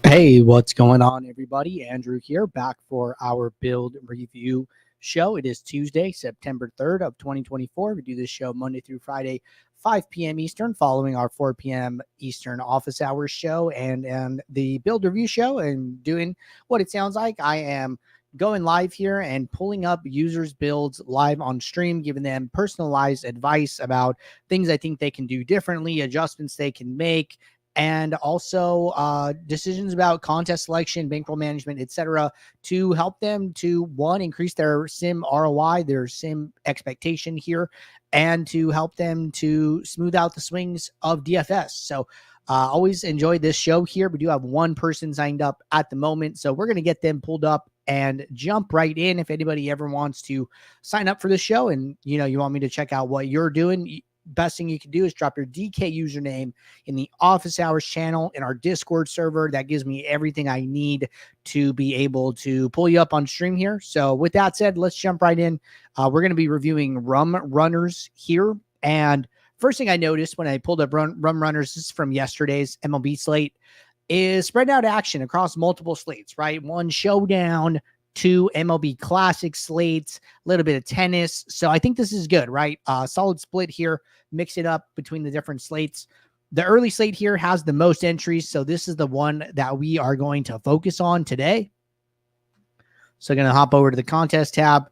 Hey, what's going on, everybody? Andrew here, back for our build review show. It is Tuesday, September 3rd of 2024. We do this show Monday through Friday, 5 p.m. Eastern, following our 4 p.m. Eastern office hours show and the build review show, and doing what it sounds like. I am going live here and pulling up users' builds live on stream, giving them personalized advice about things I think they can do differently, adjustments they can make, and also decisions about contest selection, bankroll management, etc., to help them to, one, increase their sim ROI, their sim expectation here, and to help them to smooth out the swings of DFS. So always enjoy this show here. We do have one person signed up at the moment, so we're going to get them pulled up and jump right in. If anybody ever wants to sign up for the show and you want me to check out what you're doing, best thing you can do is drop your DK username in the office hours channel in our Discord server. That gives me everything I need to be able to pull you up on stream here. So with that said, let's jump right in. We're going to be reviewing Rum Runners here. And first thing I noticed when I pulled up Rum Runners, this is from yesterday's MLB slate, is spread out action across multiple slates, right? One showdown, two MLB classic slates, a little bit of tennis. So I think this is good, right? Solid split here, mix it up between the different slates. The early slate here has the most entries, so this is the one that we are going to focus on today. So I'm going to hop over to the contest tab.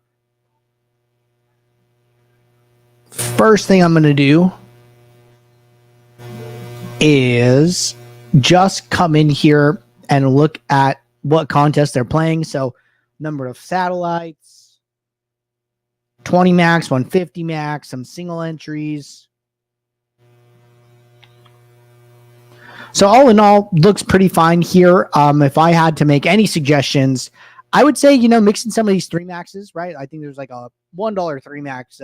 First thing I'm going to do is just come in here and look at what contest they're playing. So number of satellites, 20 max, 150 max, some single entries. So all in all, looks pretty fine here. If I had to make any suggestions, I would say, mixing some of these 3 maxes, right? I think there's like a $1 3 max,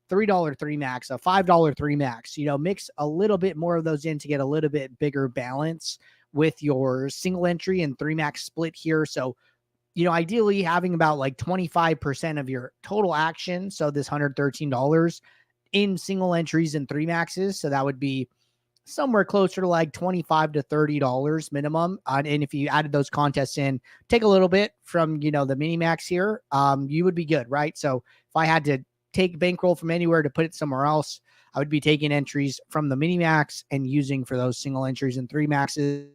$3 3 max, a $5 3 max, mix a little bit more of those in to get a little bit bigger balance with your single entry and 3 max split here. So, ideally having about like 25% of your total action. So this $113 in single entries and 3 maxes. So that would be somewhere closer to like $25 to $30 minimum. And if you added those contests in, take a little bit from, the mini max here, you would be good, right? So if I had to take bankroll from anywhere to put it somewhere else, I would be taking entries from the mini max and using for those single entries and 3 maxes.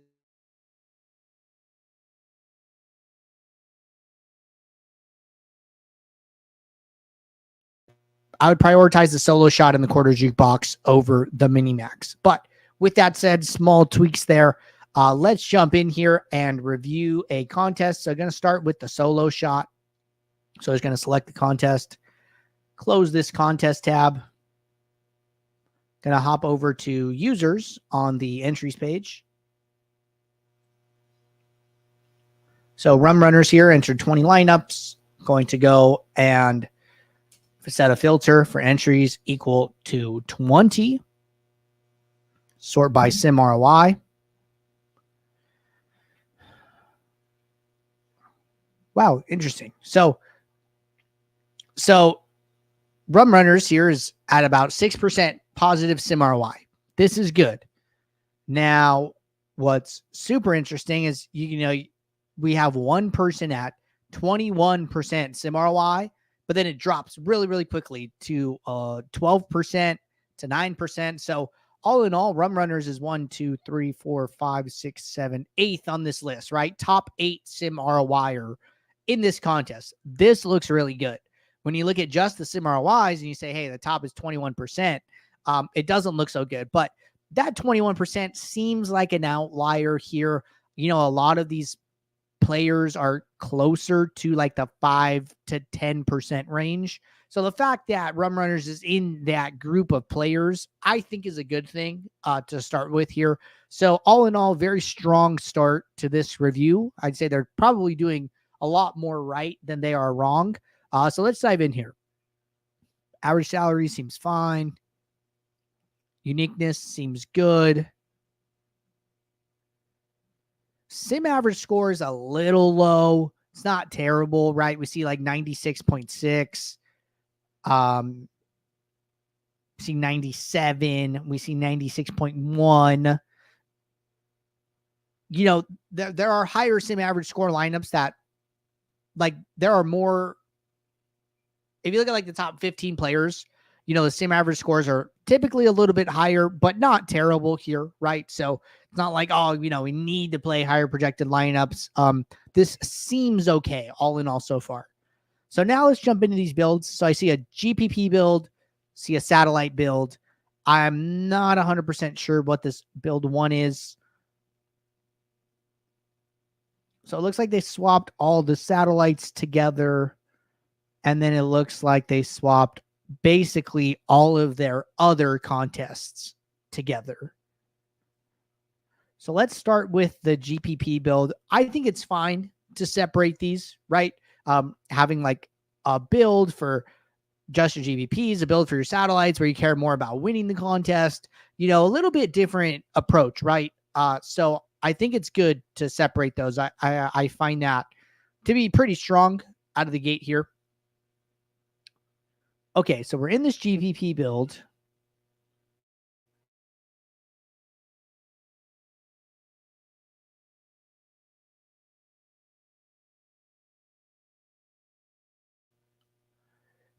I would prioritize the solo shot in the quarter jukebox over the mini max. But with that said, small tweaks there. Let's jump in here and review a contest. So I'm going to start with the solo shot. So I'm just going to select the contest, close this contest tab. Going to hop over to users on the entries page. So Rum Runners here entered 20 lineups. Going to go and set a filter for entries equal to 20. Sort by sim ROI. Wow, interesting. So Rum Runners here is at about 6% positive sim ROI. This is good. Now, what's super interesting is, we have one person at 21% sim ROI, but then it drops really, really quickly to 12% to 9%. So all in all, Rum Runners is 1, 2, 3, 4, 5, 6, 7, 8th on this list, right? Top 8 sim ROI in this contest. This looks really good. When you look at just the sim ROIs and you say, hey, the top is 21%, it doesn't look so good. But that 21% seems like an outlier here. A lot of these players are closer to like the 5 to 10% range. So the fact that Rum Runners is in that group of players, I think is a good thing to start with here. So all in all, very strong start to this review. I'd say they're probably doing a lot more right than they are wrong. So let's dive in here. Average salary seems fine. Uniqueness seems good. Sim average score is a little low. It's not terrible, right? We see like 96.6. We see 97. We see 96.1. there are higher sim average score lineups that, like, there are more. If you look at like the top 15 players, the sim average scores are typically a little bit higher, but not terrible here, right? So it's not like, oh, we need to play higher projected lineups. This seems okay, all in all so far. So now let's jump into these builds. So I see a GPP build, see a satellite build. I'm not 100% sure what this build one is. So it looks like they swapped all the satellites together. And then it looks like they swapped basically all of their other contests together. So let's start with the GPP build. I think it's fine to separate these, right? Having like a build for just your GPPs, a build for your satellites where you care more about winning the contest, a little bit different approach, right? So I think it's good to separate those. I find that to be pretty strong out of the gate here. Okay, so we're in this GPP build.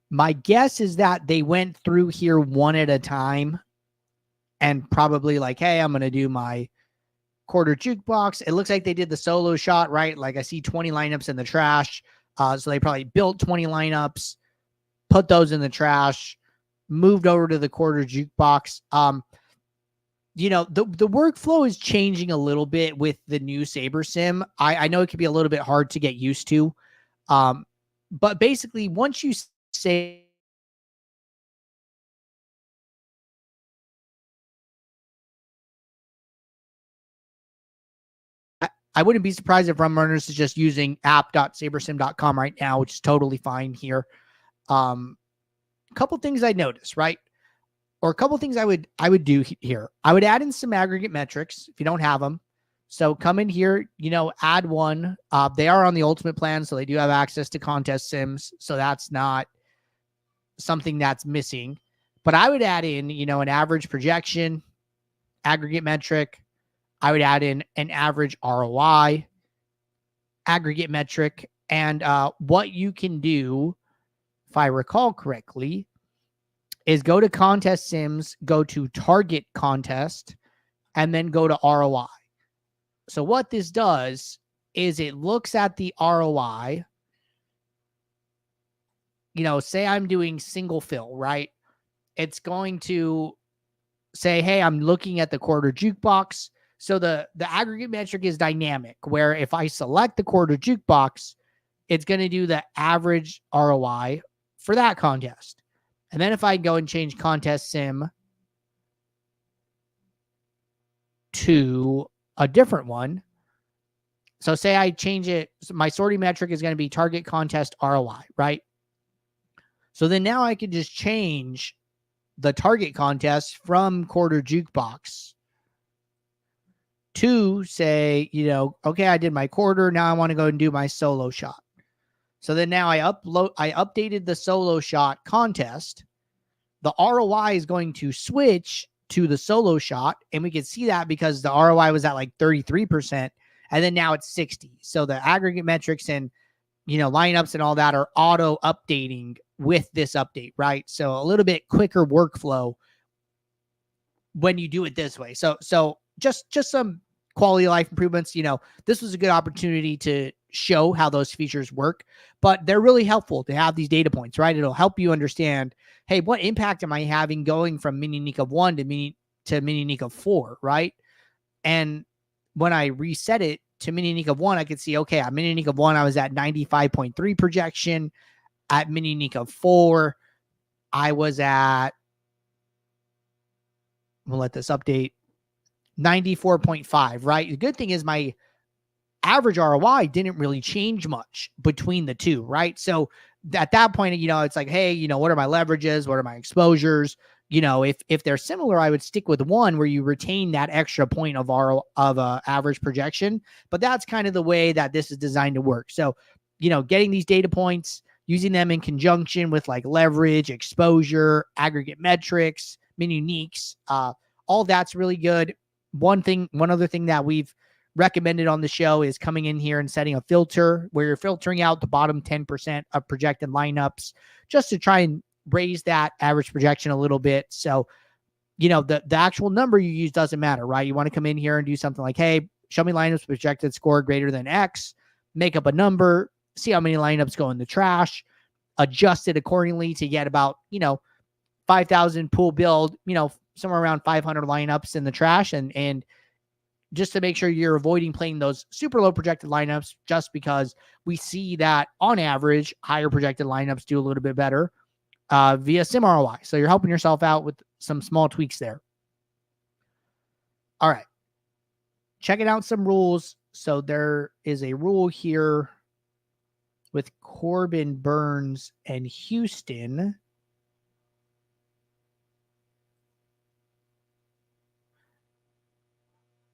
My guess is that they went through here one at a time and probably like, hey, I'm going to do my quarter jukebox. It looks like they did the solo shot, right? Like I see 20 lineups in the trash. So they probably built 20 lineups, put those in the trash, moved over to the quarter jukebox. The workflow is changing a little bit with the new Saber Sim. I know it can be a little bit hard to get used to. But basically, once you say I wouldn't be surprised if Rum Runners is just using app.sabersim.com right now, which is totally fine here. A couple things I noticed, right? Or a couple things I would do here. I would add in some aggregate metrics if you don't have them. So come in here, add one. They are on the ultimate plan, so they do have access to contest sims. So that's not something that's missing. But I would add in, an average projection, aggregate metric. I would add in an average ROI, aggregate metric, and what you can do, if I recall correctly, is go to contest sims, go to target contest, and then go to ROI. So what this does is it looks at the ROI. Say I'm doing single fill, right? It's going to say, hey, I'm looking at the quarter jukebox. So the aggregate metric is dynamic, where if I select the quarter jukebox, it's going to do the average ROI for that contest. And then if I go and change contest sim to a different one, so say I change it, my sorting metric is going to be target contest ROI, right? So then now I can just change the target contest from quarter jukebox to say, okay, I did my quarter. Now I want to go and do my solo shot. So then now I updated the solo shot contest. The ROI is going to switch to the solo shot. And we can see that because the ROI was at like 33%. And then now it's 60. So the aggregate metrics and, lineups and all that are auto updating with this update, right? So a little bit quicker workflow when you do it this way. So just some quality of life improvements. This was a good opportunity to show how those features work, but they're really helpful to have these data points, right? It'll help you understand, hey, what impact am I having going from mini Nick of 1 to mini Nick of 4, right? And when I reset it to mini Nick of 1, I could see, okay, at mini Nick of 1, I was at 95.3 projection. At mini Nick of 4, I was at, we'll let this update, 94.5, right? The good thing is my average ROI didn't really change much between the two, right? So at that point, it's like, hey, what are my leverages? What are my exposures? If they're similar, I would stick with one where you retain that extra point of average projection. But that's kind of the way that this is designed to work. So, getting these data points, using them in conjunction with like leverage, exposure, aggregate metrics, min uniques, all that's really good. One other thing that we've recommended on the show is coming in here and setting a filter where you're filtering out the bottom 10% of projected lineups just to try and raise that average projection a little bit. So, the actual number you use doesn't matter, right? You want to come in here and do something like, hey, show me lineups projected score greater than X, make up a number, see how many lineups go in the trash, adjust it accordingly to get about, 5,000 pool build, somewhere around 500 lineups in the trash. And just to make sure you're avoiding playing those super low projected lineups, just because we see that on average, higher projected lineups do a little bit better via sim ROI. So you're helping yourself out with some small tweaks there. All right. Checking out some rules. So there is a rule here with Corbin Burns and Houston.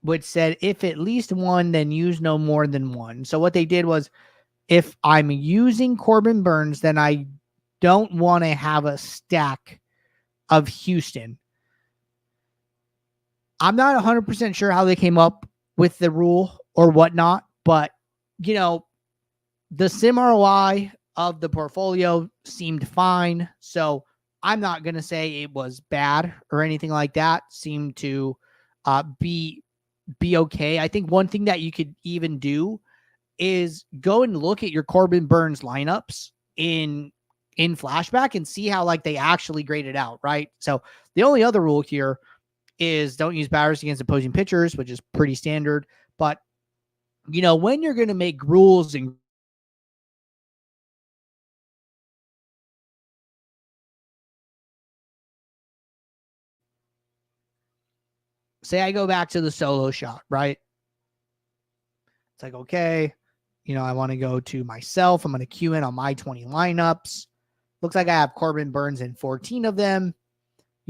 Which said, if at least one, then use no more than one. So what they did was, if I'm using Corbin Burns, then I don't want to have a stack of Houston. I'm not 100% sure how they came up with the rule or whatnot, but, the sim ROI of the portfolio seemed fine. So I'm not going to say it was bad or anything like that. Seemed to be okay. I think one thing that you could even do is go and look at your Corbin Burns lineups in flashback and see how they actually graded out, right? So the only other rule here is don't use batters against opposing pitchers, which is pretty standard. But when you're going to make rules and say I go back to the solo shot, right? It's like, okay, I want to go to myself. I'm going to queue in on my 20 lineups. Looks like I have Corbin Burns in 14 of them.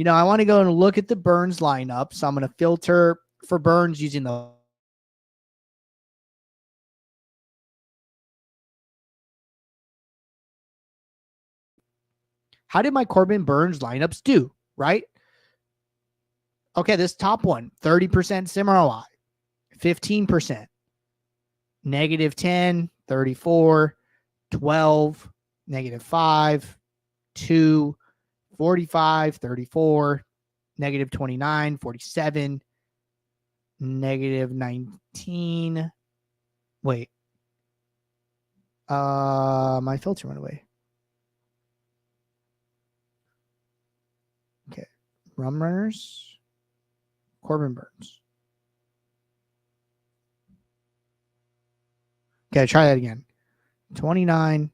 I want to go and look at the Burns lineup. So I'm going to filter for Burns using the how did my Corbin Burns lineups do, right? Okay, this top one, 30% sim ROI, 15%, -10, 34, 12, -5, 2, 45, 34, -29, 47, -19. Wait. My filter went away. Okay. Rum runners. Corbin Burns. Okay, try that again. 29,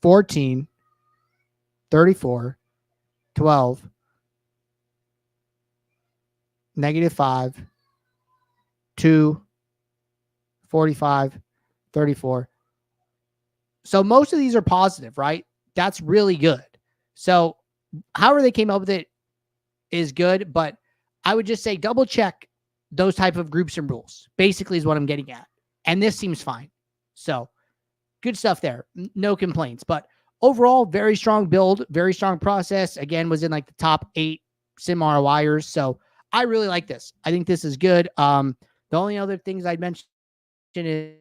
14, 34, 12, -5, 2, 45, 34. So most of these are positive, right? That's really good. So however they came up with it is good, but I would just say double check those type of groups and rules, basically is what I'm getting at. And this seems fine. So good stuff there. No complaints, but overall, very strong build, very strong process. Again, was in the top 8 sim ROIers. So I really like this. I think this is good. The only other things I'd mention is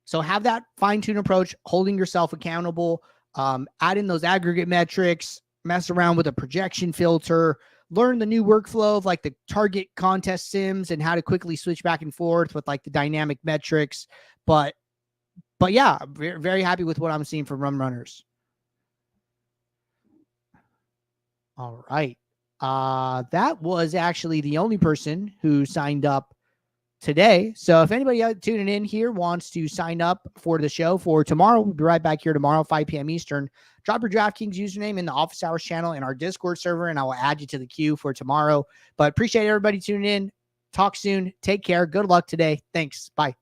so have that fine-tune approach, holding yourself accountable, add in those aggregate metrics, mess around with a projection filter, learn the new workflow of the target contest sims and how to quickly switch back and forth with the dynamic metrics. But yeah, very, very happy with what I'm seeing from Rum Runners. All right. That was actually the only person who signed up today. So if anybody tuning in here wants to sign up for the show for tomorrow, we'll be right back here tomorrow, 5 p.m. Eastern. Drop your DraftKings username in the Office Hours channel in our Discord server, and I will add you to the queue for tomorrow. But appreciate everybody tuning in. Talk soon. Take care. Good luck today. Thanks. Bye.